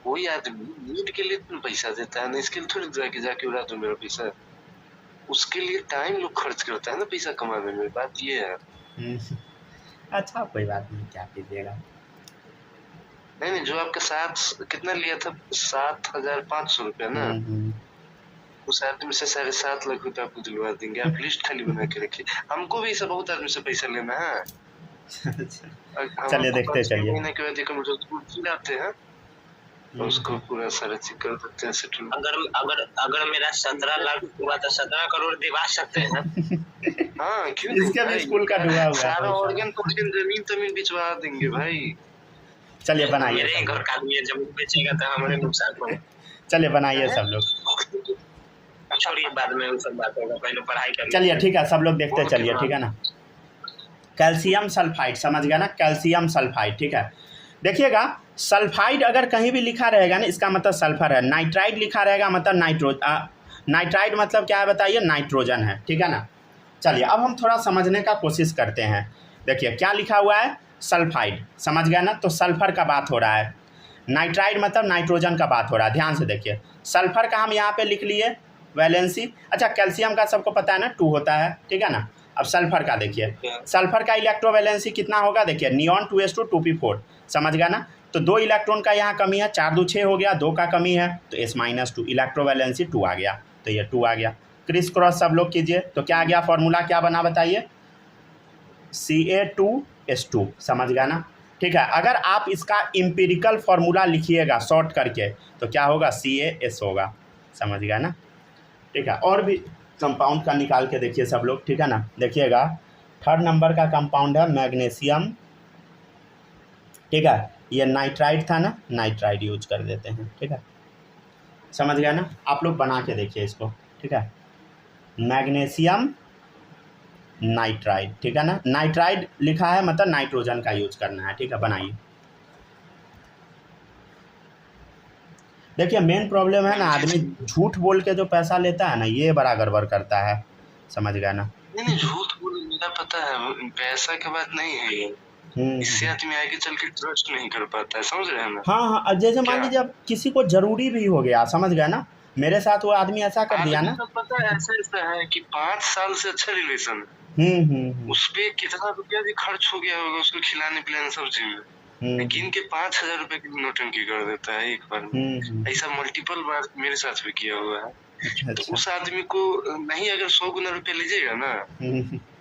कोई आदमी नीड के लिए पैसा देता है ना, इसके लिए थोड़ी जाके जाके उड़ा दो मेरा पैसा। उसके लिए टाइम लोग खर्च करता है ना पैसा कमाने में, बात ये है। अच्छा कोई बात नहीं, क्या कीजिएगा। नहीं जो आपके साथ कितना लिया था, 7,500 रुपया ना, उस आदमी से 7.5 लाख रुपया आपको दिलवा देंगे। आप लिस्ट खाली बना के रखिए। हमको भी ऐसा बहुत आदमी से पैसा लेना है। चलिए देखते चलिए। महीने के बाद एक आते हैं तो उसको पूरा सारा चीज कर देते हैं सेटल। अगर मेरा 17 लाख हुआ तो 17 करोड़ दिवा सकते हैं। हाँ क्यों, इसके भी स्कूल का डूबा हुआ है, सारा ऑर्गन जमीन बिचवा देंगे भाई। चलिए बनाइए, मेरे घर का आदमी जमीन बेचेगा तो हमारे नुकसान होगा। चलिए बनाइए सब लोग, छोड़िए बाद में उन सब बात होगा, पहले पढ़ाई करिए। चलिए ठीक है, सब लोग देखते चलिए, ठीक है ना। कैल्शियम सल्फाइड, समझ गया ना, कैल्शियम सल्फाइड, ठीक है। देखिएगा सल्फाइड अगर कहीं भी लिखा रहेगा ना, इसका मतलब सल्फर है। नाइट्राइड लिखा रहेगा मतलब नाइट्राइड मतलब क्या है बताइए, नाइट्रोजन है, ठीक है ना। चलिए अब हम थोड़ा समझने का कोशिश करते हैं। देखिए क्या लिखा हुआ है, सल्फाइड, समझ गया ना, तो सल्फर का बात हो रहा है। नाइट्राइड मतलब नाइट्रोजन का बात हो रहा है। ध्यान से देखिए, सल्फर का हम यहाँ पे लिख लिए वैलेंसी। अच्छा कैल्शियम का सबको पता है ना 2 होता है, ठीक है ना। अब सल्फर का देखिए, सल्फर का इलेक्ट्रोवैलेंसी कितना होगा, देखिए नियॉन 2s2 2p4, समझ गया ना। तो 2 इलेक्ट्रॉन का यहाँ कमी है, 4 2 6 हो गया, 2 का कमी है तो S-2, इलेक्ट्रोवैलेंसी 2 आ गया, तो ये 2 आ गया। क्रिस क्रॉस सब लोग कीजिए, तो क्या आ गया, फॉर्मूला क्या बना बताइए, Ca2S2, समझ गया ना, ठीक है। अगर आप इसका इम्पिरिकल फार्मूला लिखिएगा शॉर्ट करके तो क्या होगा, CaS होगा, समझ गया ना, ठीक है। और भी कंपाउंड का निकाल के देखिए सब लोग, ठीक है ना। देखिएगा 3rd नंबर का कंपाउंड है मैग्नीशियम, ठीक है। ये नाइट्राइड था ना, नाइट्राइड यूज कर देते हैं, ठीक है, समझ गया ना। आप लोग बना के देखिए इसको, ठीक है, मैग्नीशियम नाइट्राइड, ठीक है ना। नाइट्राइड लिखा है मतलब नाइट्रोजन का यूज करना है, ठीक है, बनाइए। देखिए मेन प्रॉब्लम है ना, आदमी झूठ बोल के जो पैसा लेता है ना, ये बड़ा गड़बड़ करता है, समझ गया ना। नहीं झूठ बोल, मेरा पता है, पैसा की बात नहीं है ये, इससे आदमी आगे चल के ट्रस्ट नहीं कर पाता है, समझ रहे हैं ना। हाँ जैसे मान लीजिए अब किसी को जरूरी भी हो गया, समझ गया ना, मेरे साथ वो आदमी ऐसा कर दिया ना, पता है ऐसा है कि 5 साल से अच्छा रिलेशन उस पे कितना रुपया भी खर्च हो गया होगा उसको खिलाने पिलाने सब चीज में, लेकिन के 5,000 रुपए की नोटंकी कर देता है एक बार में। ऐसा मल्टीपल बार मेरे साथ भी किया हुआ है। अच्छा। तो उस आदमी को नहीं, अगर 100 गुना रुपया लीजिएगा ना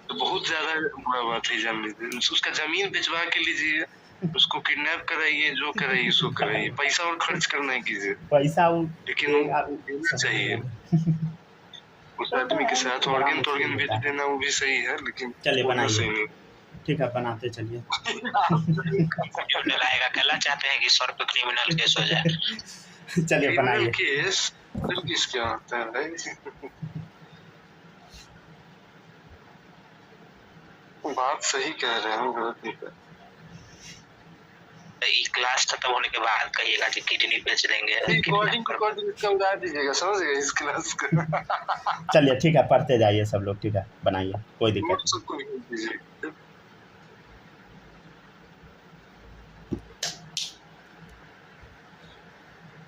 तो बहुत ज्यादा बुरा बात है, जान लीजिए। उसका जमीन बेचवा के लीजिए, उसको किडनैप कराइए, जो कराइए सो कराइए, पैसा और खर्च करना ही कीजिए, पैसा लेकिन देना चाहिए। उस आदमी के साथ ऑर्गन बेच देना वो भी सही है, लेकिन चलिए बनाइए, ठीक है, बनाते चलिए। डलाएगा, कहना चाहते हैं कि 100 रुपये क्रिमिनल केस हो जाए। चलिए बनाइए। केस क्या होता है, बात सही कह रहे हैं, गलत नहीं कह। क्लास खत्म होने के बाद कहिएगा कि किडनी बेच देंगे, रिकॉर्डिंग इसका उड़ा दीजिएगा, समझ गए इस क्लास का। चलिए ठीक है, पढ़ते जाइए सब लोग, ठीक है, बनाइए, कोई दिक्कत नहीं।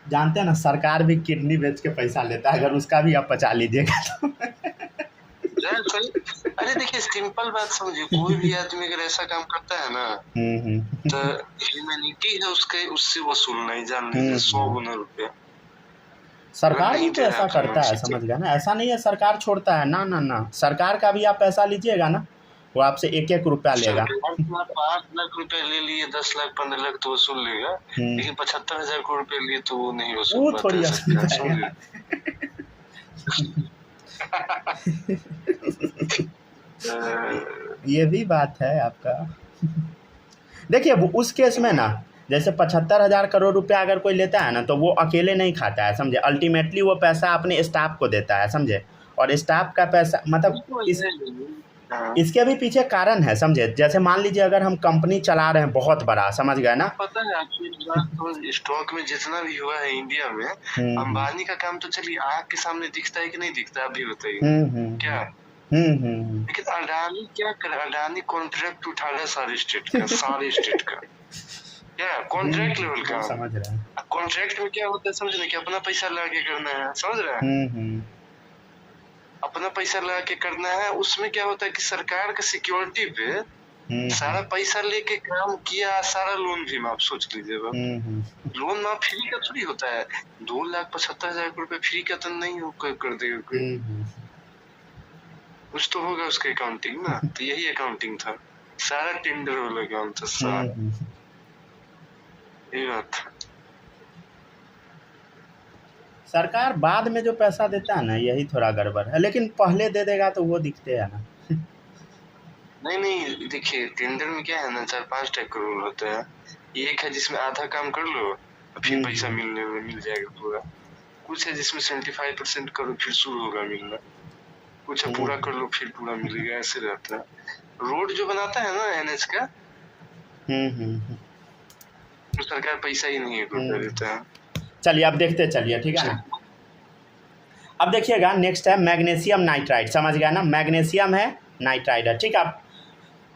जानते हैं ना, सरकार भी किडनी बेच के पैसा लेता है, अगर उसका भी आप बचा लीजिएगा तो। अरे देखिए सिंपल बात समझिए, कोई भी आदमी अगर ऐसा काम करता है ना तो ह्यूमैनिटी है उसके, उससे वसूलना ही, जान लीजिए 100 गुना रुपया। सरकार भी तो ऐसा करता है, समझ गया ना, ऐसा नहीं है सरकार छोड़ता है, ना ना ना, सरकार का भी आप पैसा लीजिएगा ना, वो आपसे 1-1 रुपया लेगा। 5 लाख रुपए ले लिए, 10 लाख 15 लाख तो वसूल लेगा, लेकिन 75,000 करोड़ रुपए लिए तो वो नहीं वसूल वो पाता थोड़ी है वसूल सरकार, समझ करेगा। ये भी बात है आपका। देखिए उस केस में ना, जैसे 75,000 करोड़ रुपया अगर कोई लेता है ना, तो वो अकेले नहीं खाता है, समझे। अल्टीमेटली वो पैसा अपने स्टाफ को देता है, समझे। और स्टाफ का पैसा मतलब इसके भी पीछे कारण है, समझे। जैसे मान लीजिए अगर हम कंपनी चला रहे हैं बहुत बड़ा, समझ गए ना। पता है आपको स्टॉक में जितना भी हुआ है इंडिया में, अंबानी का काम तो चलिए आँख के सामने दिखता है कि नहीं दिखता, आप भी बताइए क्या। लेकिन अडानी क्या कर, अडानी कॉन्ट्रैक्ट उठा रहा है सारे स्टेट का, सारे स्टेट का, क्या कॉन्ट्रैक्ट लेवल का, समझ रहे हैं। कॉन्ट्रैक्ट में क्या होता है समझ रहे, कि अपना पैसा लगा के करना है, समझ रहे हैं। अपना पैसा लगा के करना है, उसमें क्या होता है कि सरकार के सिक्योरिटी पे सारा पैसा लेके काम किया, सारा लोन भी माफ, सोच लीजिए। लोन माफ फ्री का थोड़ी होता है, 2,75,000 रुपए फ्री का तो नहीं कर देगा कोई, कुछ तो होगा उसका अकाउंटिंग ना। तो यही अकाउंटिंग था, सारा टेंडर वाला काम था सारा, ये बात था। सरकार बाद में जो पैसा देता है ना, यही थोड़ा गड़बड़ है, लेकिन पहले दे देगा तो वो दिखते हैं ना। नहीं देखिए टेंडर में क्या है ना, 4-5 टाइप का रूल होता है। एक है जिसमें आधा काम कर लो फिर पैसा मिल जाएगा पूरा, कुछ है जिसमें 75% करो फिर शुरू होगा मिलना, कुछ है पूरा कर लो फिर पूरा मिलेगा, ऐसे रहता है। रोड जो बनाता है ना NH का, तो सरकार पैसा ही नहीं देता है। चलिए अब देखते चलिए, ठीक है ना। अब देखिएगा नेक्स्ट है मैग्नीशियम नाइट्राइड, समझ गया ना। मैग्नीशियम है, नाइट्राइड है, ठीक है। आप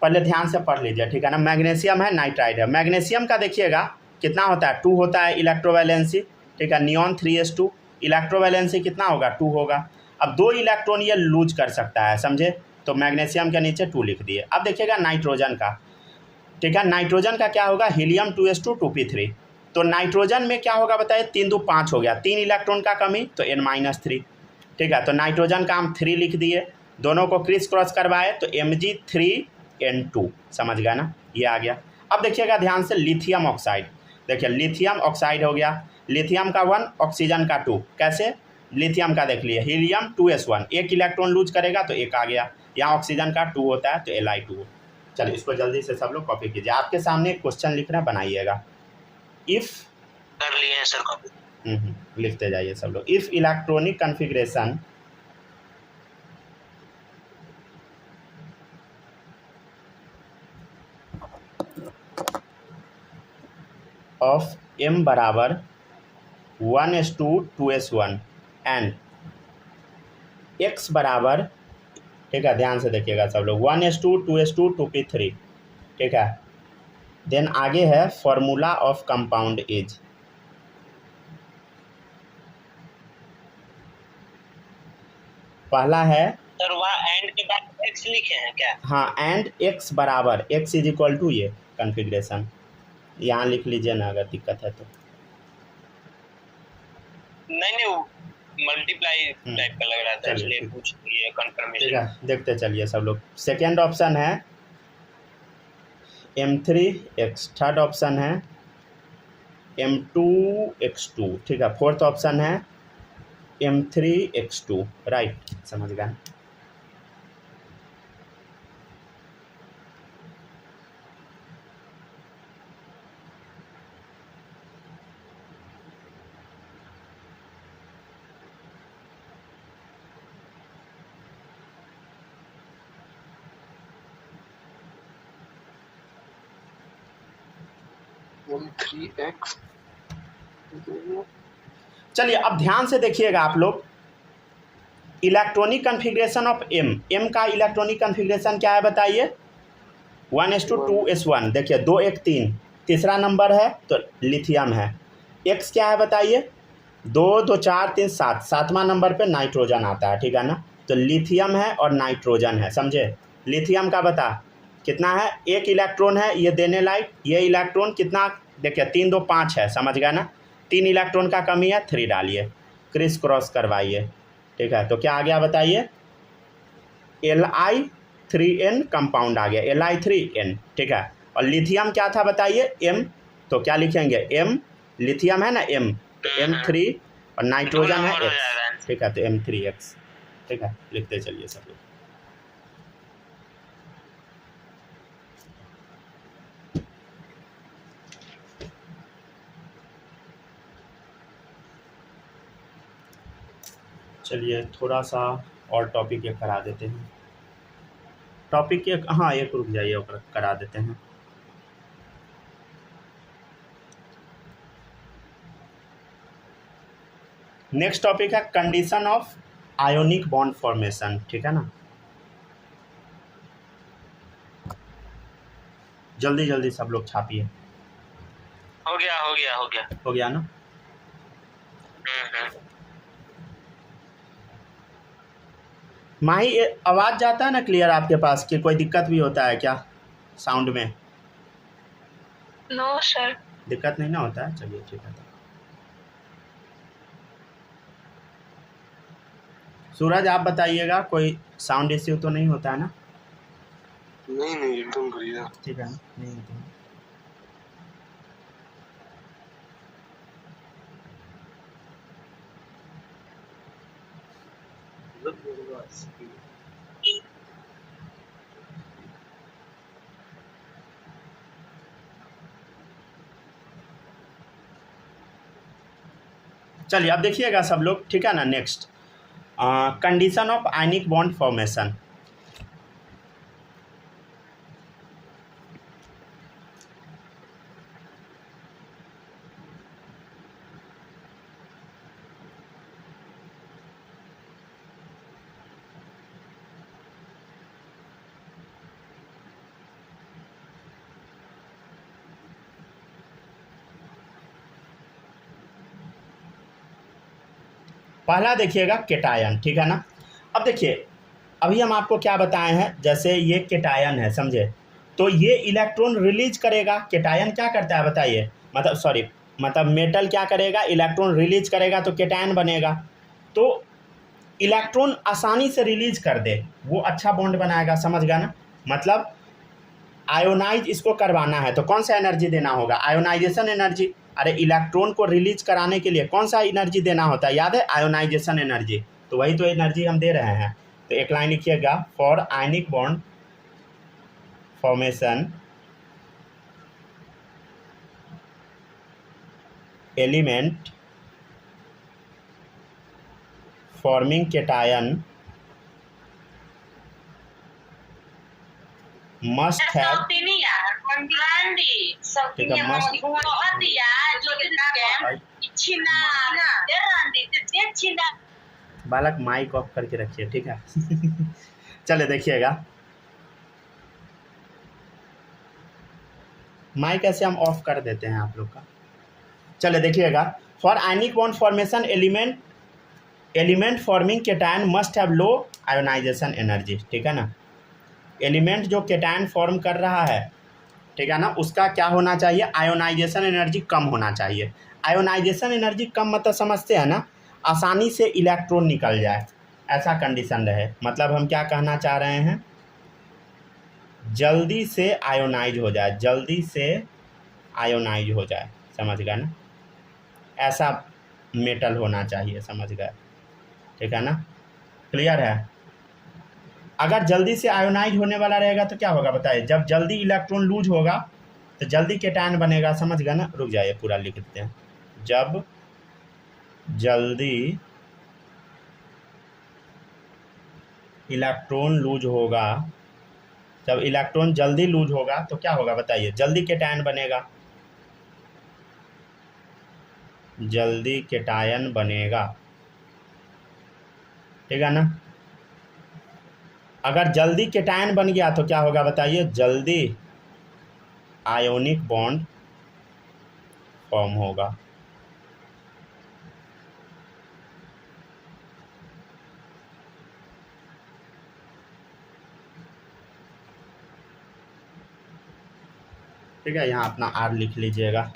पहले ध्यान से पढ़ लीजिए, ठीक है ना। मैग्नीशियम है, नाइट्राइड है। मैग्नीशियम का देखिएगा कितना होता है, 2 होता है इलेक्ट्रोवैलेंसी, ठीक है। नियॉन 3s2, इलेक्ट्रोवैलेंसी कितना होगा, 2 होगा। अब 2 इलेक्ट्रॉन ये लूज कर सकता है, समझे। तो मैग्नीशियम के नीचे 2 लिख दिए। अब देखिएगा नाइट्रोजन का, ठीक है। नाइट्रोजन का क्या होगा, हीलियम 2s2 2p3। तो नाइट्रोजन में क्या होगा बताइए, 3 2 5 हो गया, 3 इलेक्ट्रॉन का कमी तो N-3, ठीक है। तो नाइट्रोजन का हम 3 लिख दिए, दोनों को क्रिस क्रॉस करवाए तो Mg3N2, समझ गया ना, ये आ गया। अब देखिएगा ध्यान से लिथियम ऑक्साइड, देखिए लिथियम ऑक्साइड हो गया, लिथियम का 1 ऑक्सीजन का 2, कैसे। लिथियम का देख लिए, हीलियम 2s1, 1 इलेक्ट्रॉन लूज करेगा तो 1 आ गया, यहाँ ऑक्सीजन का 2 होता है तो Li2। चलिए इसको जल्दी से सब लोग कॉपी कीजिए, आपके सामने एक क्वेश्चन लिखना, बनाइएगा। इफ कर लिए हैं सर कॉपी, लिखते जाइए सब लोग। If electronic configuration of M बराबर 1s2 2s1 एंड X बराबर, ठीक है, ध्यान से देखिएगा सब लोग, 1s2 2s2 2p3, ठीक है। देन आगे है फॉर्मूला ऑफ कंपाउंड इज, पहला है सर वहाँ एंड के बाद एक्स लिखे हैं क्या। हाँ, एंड X बराबर, X इज इक्वल टू ये कॉन्फ़िगरेशन, यहाँ लिख लीजिए ना अगर दिक्कत है तो। नहीं मल्टीप्लाई टाइप का लग रहा था, इसलिए पूछ लिए कंफर्मेशन, ठीक है। देखते चलिए सब लोग। सेकेंड ऑप्शन है M3X, थर्ड ऑप्शन है M2X2, ठीक है। फोर्थ ऑप्शन है M3X2, राइट, समझ गए। M3X, चलिए अब ध्यान से देखिएगा आप लोग, इलेक्ट्रॉनिक कॉन्फ़िगरेशन ऑफ M का इलेक्ट्रॉनिक कॉन्फ़िगरेशन क्या है बताइए, 1s2 2s1, देखिए 2 1 3, तीसरा नंबर है तो लिथियम है। X क्या है बताइए, 2 2 4 3 7, सातवां नंबर पे नाइट्रोजन आता है, ठीक है ना। तो लिथियम है और नाइट्रोजन है, समझे। लिथियम का बता कितना है, 1 इलेक्ट्रॉन है ये देने लायक, ये इलेक्ट्रॉन कितना, देखिए 3 2 5 है, समझ गया ना। 3 इलेक्ट्रॉन का कमी है, 3 डालिए, क्रिस क्रॉस करवाइए, ठीक है। तो क्या आ गया बताइए, Li 3n कंपाउंड आ गया, Li3n, ठीक है। और लिथियम क्या था बताइए, M, तो क्या लिखेंगे M, लिथियम है ना M, तो M3 और नाइट्रोजन है X, ठीक है, तो M3X, ठीक है, लिखते चलिए सब लोग। चलिए थोड़ा सा और टॉपिक एक करा देते हैं, टॉपिक एक, हाँ एक रुक जाइए और करा देते हैं। नेक्स्ट टॉपिक है condition of ionic bond formation, ठीक है ना। जल्दी जल्दी सब लोग छापिए। हो गया ना। माही आवाज़ जाता है ना क्लियर आपके पास, कि कोई दिक्कत भी होता है क्या साउंड में? No sir. दिक्कत नहीं ना होता है, चलिए ठीक है। सूरज आप बताइएगा, कोई साउंड इश्यू तो नहीं होता है ना? नहीं एकदम बढ़िया, ठीक है ना, नहीं होता है। चलिए अब देखिएगा सब लोग, ठीक है ना। Next condition of ionic bond formation. पहला देखिएगा केटायन, ठीक है ना। अब देखिए अभी हम आपको क्या बताए हैं, जैसे ये केटायन है समझे, तो ये इलेक्ट्रॉन रिलीज करेगा। केटायन क्या करता है बताइए, मतलब मेटल क्या करेगा, इलेक्ट्रॉन रिलीज करेगा तो केटायन बनेगा। तो इलेक्ट्रॉन आसानी से रिलीज कर दे वो अच्छा बॉन्ड बनाएगा, समझ गया ना। मतलब आयोनाइज इसको करवाना है तो कौन सा एनर्जी देना होगा, आयोनाइजेशन एनर्जी। अरे इलेक्ट्रॉन को रिलीज कराने के लिए कौन सा एनर्जी देना होता है, याद है, आयोनाइजेशन एनर्जी। तो वही तो एनर्जी हम दे रहे हैं। तो एक लाइन लिखिएगा, for ionic bond formation element forming cation must have, बालक माइक ऑफ करके रखिए, ठीक है। चले देखिएगा, माइक ऐसे हम ऑफ कर देते हैं आप लोग का। चले देखिएगा, for ionic bond formation element forming cation must have low ionisation energy, ठीक है ना। एलिमेंट जो केटायन फॉर्म कर रहा है, ठीक है ना, उसका क्या होना चाहिए, आयोनाइजेशन एनर्जी कम होना चाहिए। आयोनाइजेशन एनर्जी कम मतलब समझते हैं ना, आसानी से इलेक्ट्रॉन निकल जाए, ऐसा कंडीशन रहे। मतलब हम क्या कहना चाह रहे हैं, जल्दी से आयोनाइज हो जाए, जल्दी से आयोनाइज हो जाए, समझ गए ना, ऐसा मेटल होना चाहिए, समझ गए, ठीक है ना, क्लियर है। अगर जल्दी से आयोनाइज होने वाला रहेगा तो क्या होगा बताइए, जब जल्दी इलेक्ट्रॉन लूज होगा तो जल्दी केटायन बनेगा, समझ गए ना। रुक जाइए पूरा लिख देते हैं, जब जल्दी इलेक्ट्रॉन लूज होगा, जब इलेक्ट्रॉन जल्दी लूज होगा तो क्या होगा बताइए, जल्दी केटायन बनेगा, जल्दी केटायन बनेगा, ठीक है ना। अगर जल्दी केटायन बन गया तो क्या होगा बताइए, जल्दी आयोनिक बॉन्ड फॉर्म होगा। ठीक है, यहाँ अपना आर लिख लीजिएगा।